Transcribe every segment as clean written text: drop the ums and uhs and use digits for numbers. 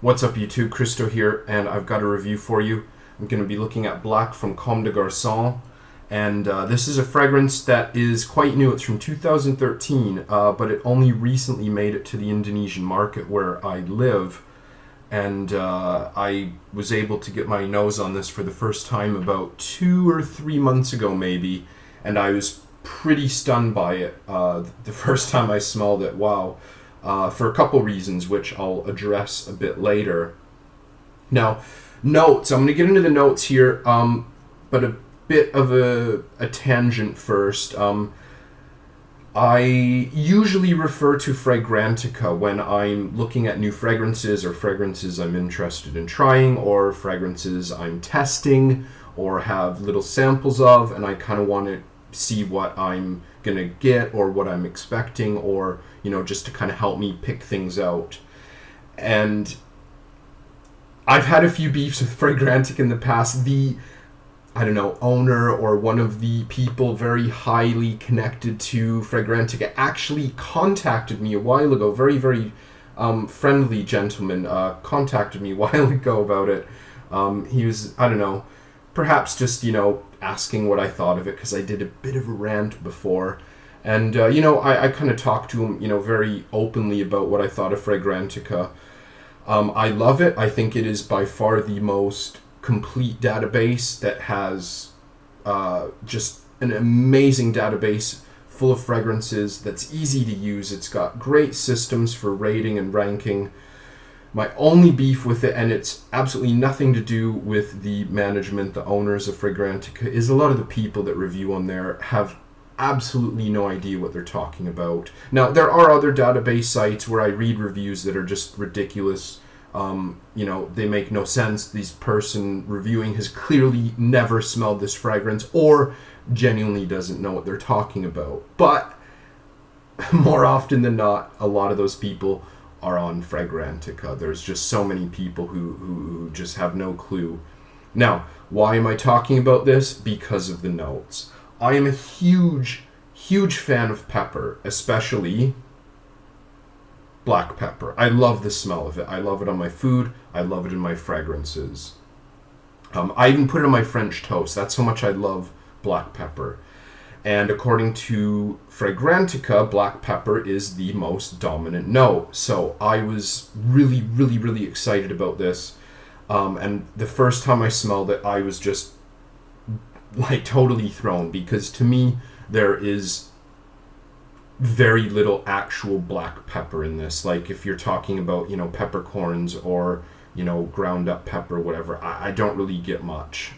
What's up YouTube, Kristo here, and I've got a review for you. I'm going to be looking at Black from Comme de Garçons, and this is a fragrance that is quite new. It's from 2013, but it only recently made it to the Indonesian market where I live, and I was able to get my nose on this for the first time about 2 or 3 months ago maybe, and I was pretty stunned by it the first time I smelled it. Wow. For a couple reasons, which I'll address a bit later. Now, notes. I'm going to get into the notes here, but a bit of a tangent first. I usually refer to Fragrantica when I'm looking at new fragrances or fragrances I'm interested in trying or fragrances I'm testing or have little samples of, and I kind of want to see what I'm going to get or what I'm expecting, or just to kind of help me pick things out. And I've had a few beefs with Fragrantica in the past. The owner or one of the people very highly connected to Fragrantica actually contacted me a while ago. Very, very friendly gentleman contacted me a while ago about it. He was, perhaps just, asking what I thought of it, because I did a bit of a rant before. And, I kind of talked to him, very openly about what I thought of Fragrantica. I love it. I think it is by far the most complete database that has just an amazing database full of fragrances that's easy to use. It's got great systems for rating and ranking. My only beef with it, and it's absolutely nothing to do with the management, the owners of Fragrantica, is a lot of the people that review on there have absolutely no idea what they're talking about. Now, there are other database sites where I read reviews that are just ridiculous. They make no sense. This person reviewing has clearly never smelled this fragrance or genuinely doesn't know what they're talking about. But more often than not, a lot of those people are on Fragrantica. There's just so many people who just have no clue. Now, why am I talking about this? Because of the notes. I am a huge, huge fan of pepper, especially black pepper. I love the smell of it. I love it on my food. I love it in my fragrances. I even put it on my French toast. That's how much I love black pepper. And according to Fragrantica, black pepper is the most dominant note. So I was really, really, really excited about this. And the first time I smelled it, I was just totally thrown, because to me, there is very little actual black pepper in this. Like if you're talking about, peppercorns or, ground up pepper, whatever, I don't really get much.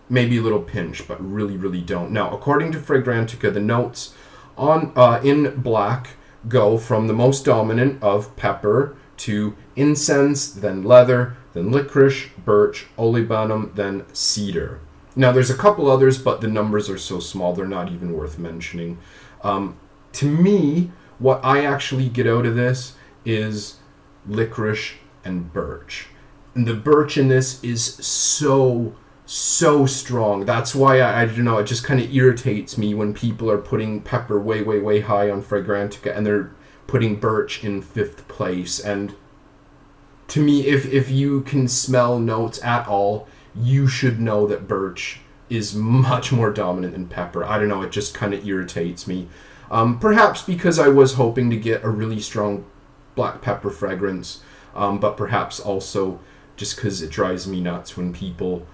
Maybe a little pinch, but really, really don't. Now, according to Fragrantica, the notes on in black go from the most dominant of pepper to incense, then leather, then licorice, birch, olibanum, then cedar. Now, there's a couple others, but the numbers are so small, they're not even worth mentioning. To me, what I actually get out of this is licorice and birch. And the birch in this is so strong. That's why I don't know, it just kind of irritates me when people are putting pepper way, way, way high on Fragrantica and they're putting birch in 5th place. And to me, if you can smell notes at all, you should know that birch is much more dominant than pepper. I don't know, it just kind of irritates me. Perhaps because I was hoping to get a really strong black pepper fragrance, but perhaps also just because it drives me nuts when people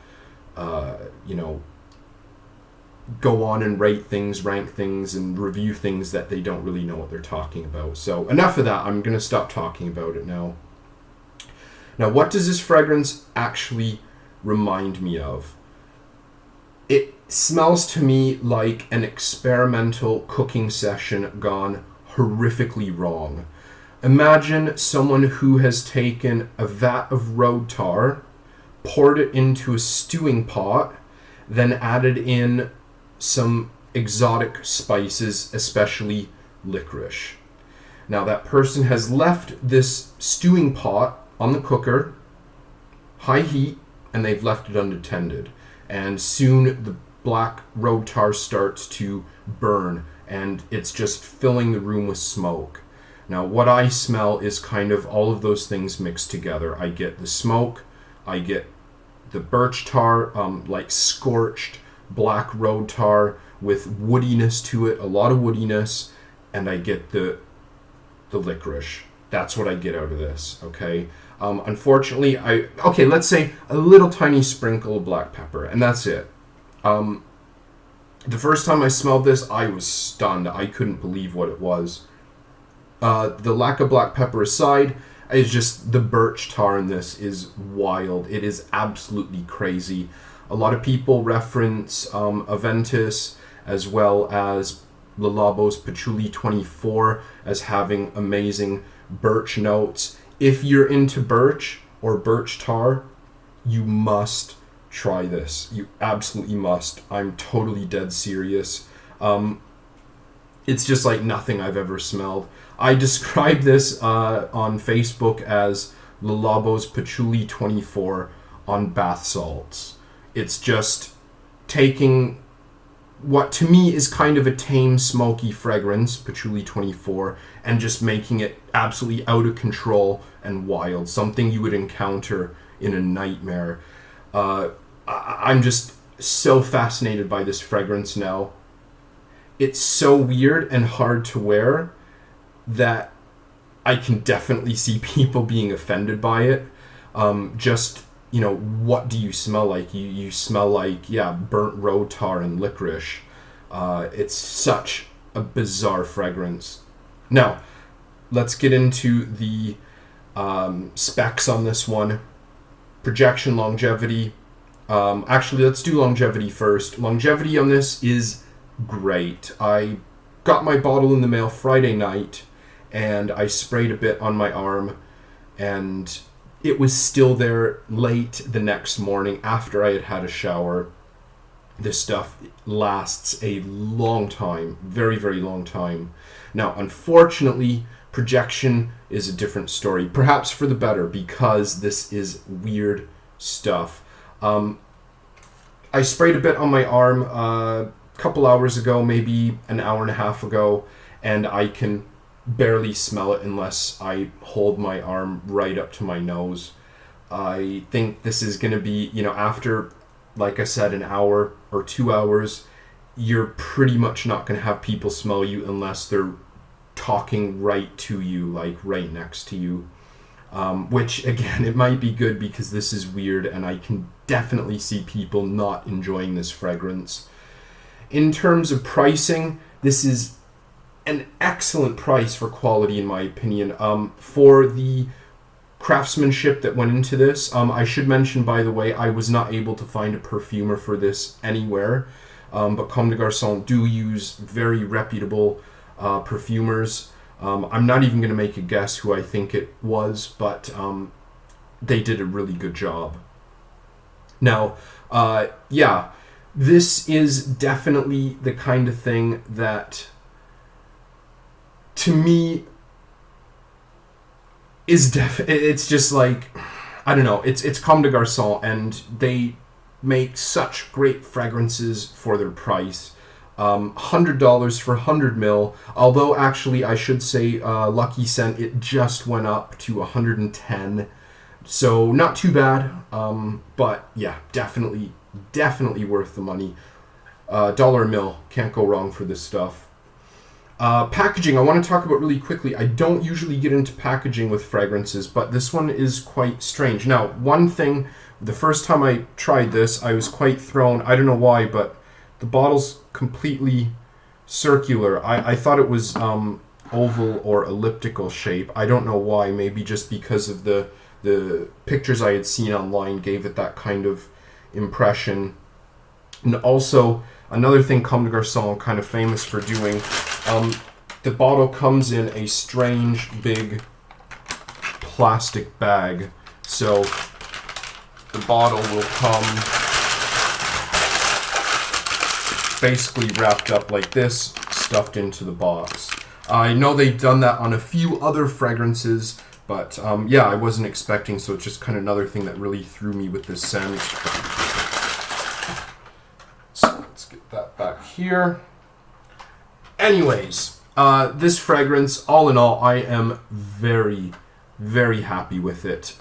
go on and rate things, rank things, and review things that they don't really know what they're talking about. So enough of that. I'm going to stop talking about it now. Now, what does this fragrance actually remind me of? It smells to me like an experimental cooking session gone horrifically wrong. Imagine someone who has taken a vat of road tar, poured it into a stewing pot, then added in some exotic spices, especially licorice. Now, that person has left this stewing pot on the cooker, high heat, and they've left it unattended. And soon the black road tar starts to burn, and it's just filling the room with smoke. Now, what I smell is kind of all of those things mixed together. I get the smoke, I get the birch tar, like scorched black road tar with woodiness to it, a lot of woodiness, and I get the licorice. That's what I get out of this, okay? Unfortunately, let's say a little tiny sprinkle of black pepper, and that's it. The first time I smelled this, I was stunned. I couldn't believe what it was. The lack of black pepper aside, it's just the birch tar in this is wild. It is absolutely crazy. A lot of people reference Aventus as well as Le Labo's Patchouli 24 as having amazing birch notes. If you're into birch or birch tar, you must try this. You absolutely must. I'm totally dead serious. It's just like nothing I've ever smelled. I describe this on Facebook as Le Labo's Patchouli 24 on bath salts. It's just taking what to me is kind of a tame, smoky fragrance, Patchouli 24, and just making it absolutely out of control and wild. Something you would encounter in a nightmare. I'm just so fascinated by this fragrance now. It's so weird and hard to wear that I can definitely see people being offended by it. What do you smell like? You smell like, burnt road tar and licorice. It's such a bizarre fragrance. Now, let's get into the specs on this one. Projection, longevity. Actually, let's do longevity first. Longevity on this is great. I got my bottle in the mail Friday night, and I sprayed a bit on my arm, and it was still there late the next morning after I had had a shower. This stuff lasts a long time, very, very long time. Now, unfortunately, projection is a different story, perhaps for the better, because this is weird stuff. I sprayed a bit on my arm a couple hours ago, maybe an hour and a half ago, and I can barely smell it unless I hold my arm right up to my nose. I think this is going to be, after, like I said, an hour or 2 hours, you're pretty much not going to have people smell you unless they're talking right to you, like right next to you. Which, again, it might be good because this is weird and I can definitely see people not enjoying this fragrance. In terms of pricing, this is an excellent price for quality, in my opinion. For the craftsmanship that went into this, I should mention, by the way, I was not able to find a perfumer for this anywhere, but Comme des Garçons do use very reputable perfumers. I'm not even going to make a guess who I think it was, but they did a really good job. Now, this is definitely the kind of thing that, to me, it's just like, I don't know, it's Comme des Garçons, and they make such great fragrances for their price. $100 for 100 ml, although actually I should say Lucky Scent, it just went up to 110, so not too bad, but yeah, definitely worth the money. $1 a mil, can't go wrong for this stuff. Packaging, I want to talk about really quickly. I don't usually get into packaging with fragrances, but this one is quite strange. Now, one thing, the first time I tried this, I was quite thrown. I don't know why, but the bottle's completely circular. I thought it was oval or elliptical shape. I don't know why. Maybe just because of the pictures I had seen online gave it that kind of impression. And also, another thing Comme des Garçons kind of famous for doing, the bottle comes in a strange big plastic bag. So the bottle will come basically wrapped up like this, stuffed into the box. I know they've done that on a few other fragrances, but I wasn't expecting, so it's just kind of another thing that really threw me with this scent. So let's get that back here. Anyways, This fragrance, all in all, I am very, very happy with it.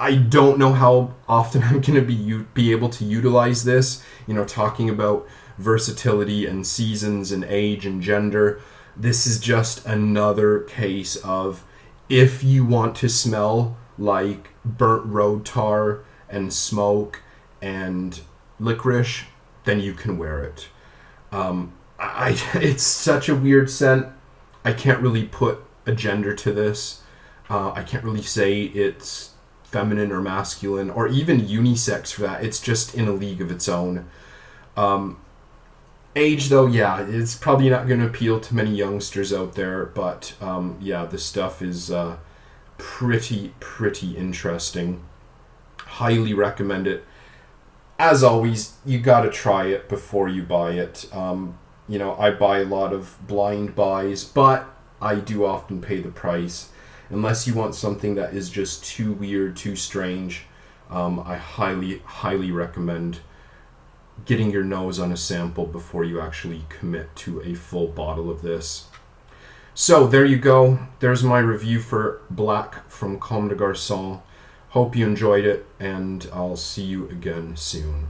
I don't know how often I'm going to be able to utilize this, talking about versatility and seasons and age and gender. This is just another case of, if you want to smell like burnt road tar and smoke and licorice, then you can wear it. It's such a weird scent. I can't really put a gender to this. I can't really say it's feminine or masculine or even unisex for that. It's just in a league of its own. Age, though, yeah, it's probably not going to appeal to many youngsters out there, but yeah, this stuff is pretty interesting. Highly recommend it. As always, you gotta try it before you buy it. I buy a lot of blind buys, but I do often pay the price. Unless you want something that is just too weird, too strange, I highly recommend getting your nose on a sample before you actually commit to a full bottle of this. So there you go. There's my review for Black from Comme des Garçons. Hope you enjoyed it, and I'll see you again soon.